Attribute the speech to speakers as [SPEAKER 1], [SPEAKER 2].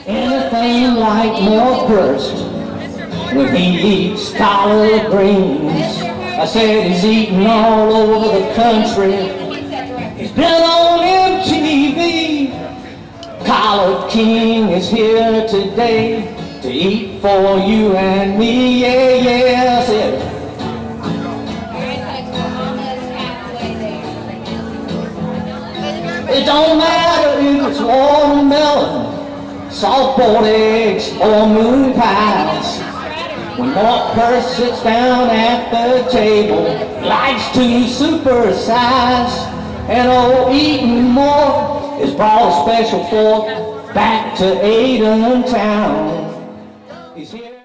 [SPEAKER 1] anything like more crust when he eats collard greens. I said he's eating all over the country. He's been on MTV. Collard King is here today to eat for you and me. Yeah, yeah, I said. It don't matter if it's watermelon, soft-boiled eggs, or moon pies. When Mort Purse sits down at the table, likes to supersize. And old Eaton Moore is brought a special fork back to Aden town. He's here.